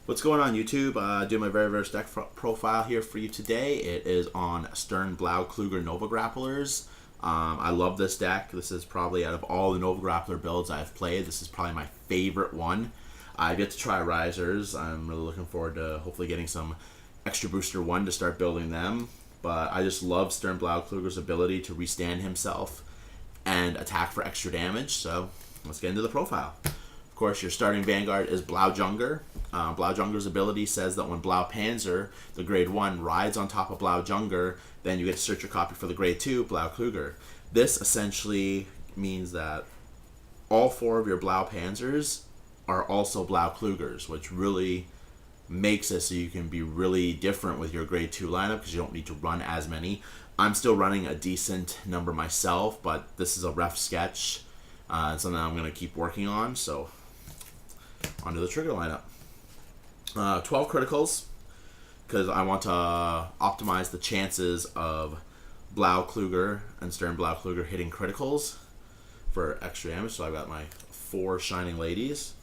What's going on YouTube? Doing my very first deck profile here for you today. It is on Stern Blaukluger Nova Grapplers. I love this deck. This is probably, out of all the Nova Grappler builds I've played, this is probably my favorite one. I've yet to try Risers. I'm really looking forward to hopefully getting some extra booster 1 to start building them. But I just love Stern Blaukluger's ability to restand himself and attack for extra damage. So let's get into the profile. Of course, your starting Vanguard is Blaujunger. Blaujunger's ability says that when Blaupanzer, the grade 1, rides on top of Blaujunger, then you get to search your copy for the grade 2, Blaukluger. This essentially means that all 4 of your Blaupanzers are also Blauklugers, which really makes it so you can be really different with your grade 2 lineup because you don't need to run as many. I'm still running a decent number myself, but this is a rough sketch. It's something I'm going to keep working on, so onto the trigger lineup. 12 criticals, because I want to optimize the chances of Blaukluger and Stern Blaukluger hitting criticals for extra damage. So I've got my 4 Shining Ladies,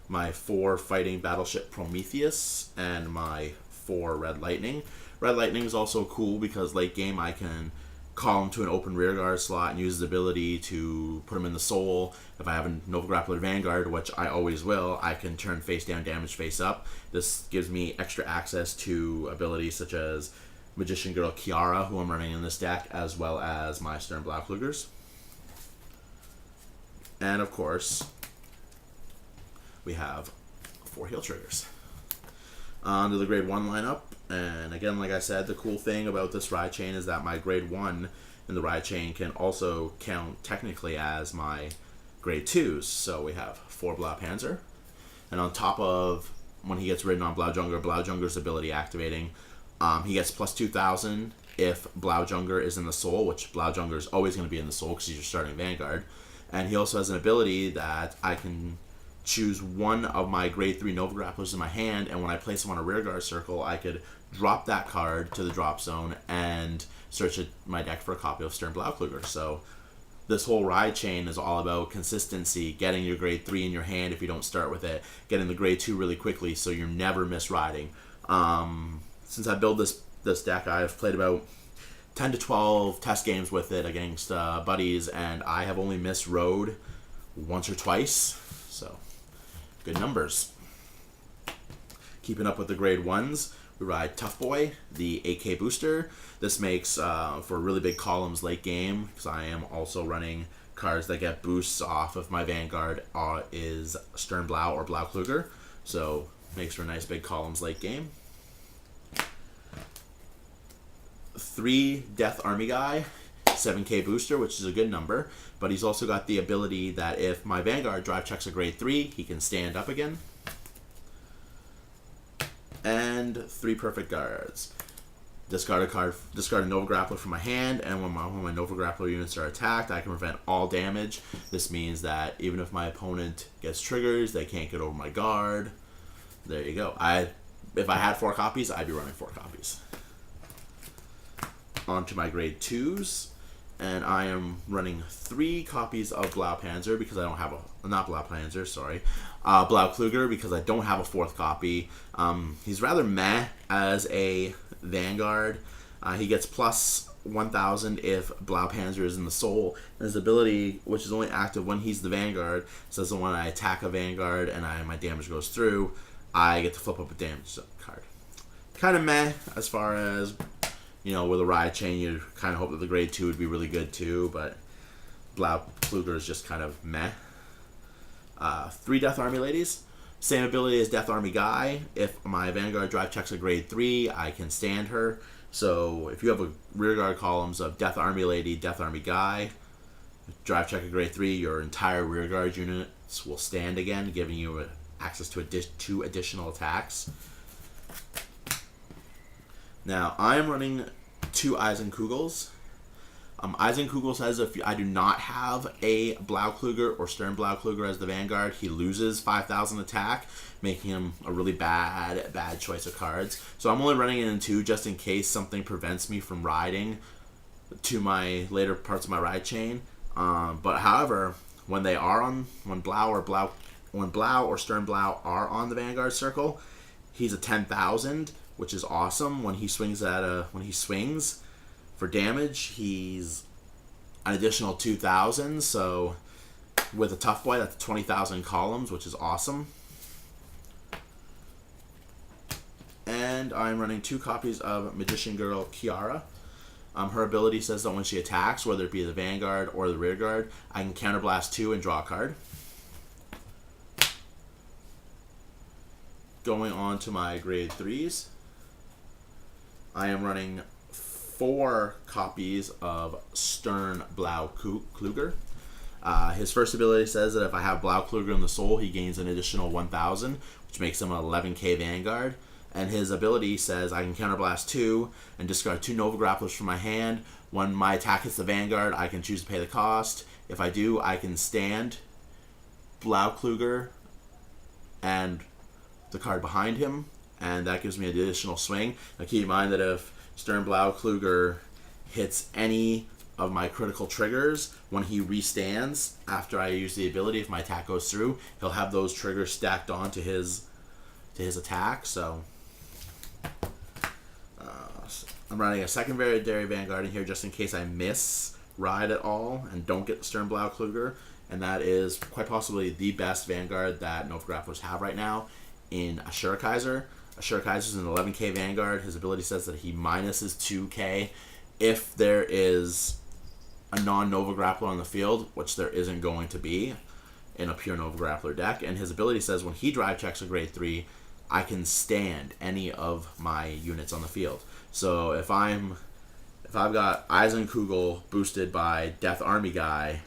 my 4 Fighting Battleship Prometheus, and my 4 Red Lightning. Red Lightning is also cool because late game I can call him to an open rearguard slot and use his ability to put him in the soul. If I have a Nova Grappler Vanguard, which I always will, I can turn face down, damage face up. This gives me extra access to abilities such as Magician Girl Kirara, who I'm running in this deck, as well as my Stern Blauklugers. And of course, we have 4 heal triggers. Onto the grade 1 lineup. And again, like I said, the cool thing about this ride chain is that my grade 1 in the ride chain can also count technically as my grade 2s. So we have 4 Blaupanzer. And on top of when he gets ridden on Blaujunger, Blaujunger's ability activating, he gets plus 2,000 if Blaujunger is in the soul, which Blaujunger is always going to be in the soul because he's your starting Vanguard. And he also has an ability that I can choose one of my grade 3 Nova Grapplers in my hand, and when I place him on a rearguard circle, I could drop that card to the drop zone and search my deck for a copy of Stern Blaukluger. So this whole ride chain is all about consistency, getting your grade 3 in your hand if you don't start with it, getting the grade 2 really quickly so you're never misriding. Since I built this deck, I've played about 10 to 12 test games with it against buddies, and I have only missed road once or twice. So good numbers. Keeping up with the grade 1s, we ride Tough Boy, the AK booster. This makes for really big columns late game, because I am also running cards that get boosts off if my Vanguard is Stern Blau or Blaukluger. So makes for nice big columns late game. 3 Death Army Guy, 7k booster, which is a good number, but he's also got the ability that if my Vanguard drive checks a grade 3, he can stand up again. And 3 perfect guards. Discard a card, discard a Nova Grappler from my hand, and when my Nova Grappler units are attacked, I can prevent all damage. This means that even if my opponent gets triggers, they can't get over my guard. There you go. If I had 4 copies, I'd be running 4 copies. On to my grade 2s. And I am running 3 copies of Blaupanzer because I don't have not Blaupanzer, sorry, Blaukluger, because I don't have a 4th copy. He's rather meh as a Vanguard. He gets plus 1,000 if Blaupanzer is in the soul. And his ability, which is only active when he's the Vanguard, says that when I attack a Vanguard and my damage goes through, I get to flip up a damage card. Kind of meh as far as, you know, with a ride chain, you kind of hope that the grade 2 would be really good too, but Blaukluger is just kind of meh. 3 Death Army Ladies. Same ability as Death Army Guy. If my Vanguard drive checks a grade 3, I can stand her. So if you have a rearguard columns of Death Army Lady, Death Army Guy, drive check a grade 3, your entire rearguard units will stand again, giving you access to 2 additional attacks. Now, I am running 2 Eisenkugels. Eisenkugel says if I do not have a Blaukluger or Stern Blaukluger as the Vanguard, he loses 5,000 attack, making him a really bad choice of cards. So I'm only running it in 2 just in case something prevents me from riding to my later parts of my ride chain. But however, when Blau or Stern Blau are on the Vanguard circle, He's a 10,000, which is awesome. When he swings for damage, he's an additional 2,000. So with a tough boy, that's 20,000 columns, which is awesome. And I'm running 2 copies of Magician Girl Kirara. Her ability says that when she attacks, whether it be the Vanguard or the Rear Guard, I can counterblast 2 and draw a card. Going on to my grade 3s, I am running 4 copies of Stern Blaukluger. His first ability says that if I have Blaukluger in the soul, he gains an additional 1,000, which makes him an 11k Vanguard. And his ability says I can counterblast 2 and discard 2 Nova Grapplers from my hand. When my attack hits the Vanguard, I can choose to pay the cost. If I do, I can stand Blaukluger and the card behind him, and that gives me an additional swing. Now keep in mind that if Stern Blaukluger hits any of my critical triggers, when he restands after I use the ability, if my attack goes through, he'll have those triggers stacked onto his attack. So I'm running a secondary Vanguard in here just in case I miss ride at all and don't get the Stern Blaukluger, and that is quite possibly the best Vanguard that Nova Grapplers have right now in Asura Kaiser. Asura Kaiser is an 11k Vanguard. His ability says that he minuses 2k if there is a non-Nova Grappler on the field, which there isn't going to be in a pure Nova Grappler deck. And his ability says when he drive checks a grade 3, I can stand any of my units on the field. So if I've got Eisenkugel boosted by Death Army guy,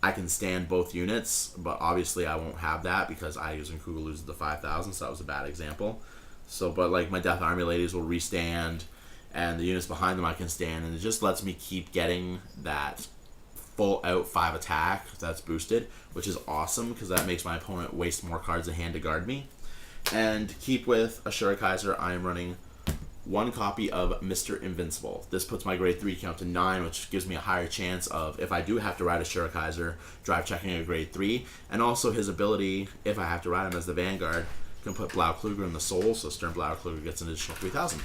I can stand both units, but obviously I won't have that because Eisenkugel loses the 5,000, so that was a bad example. So, but like my Death Army ladies will restand, and the units behind them I can stand, and it just lets me keep getting that full out 5 attack that's boosted, which is awesome because that makes my opponent waste more cards in hand to guard me. And to keep with Asura Kaiser, I am running 1 copy of Mr. Invincible. This puts my grade 3 count to 9, which gives me a higher chance of, if I do have to ride Asura Kaiser, drive checking a grade 3. And also his ability, if I have to ride him as the Vanguard, can put Blaukluger in the soul, so Stern Blaukluger gets an additional 3,000.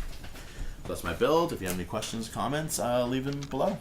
That's my build. If you have any questions, comments, leave them below.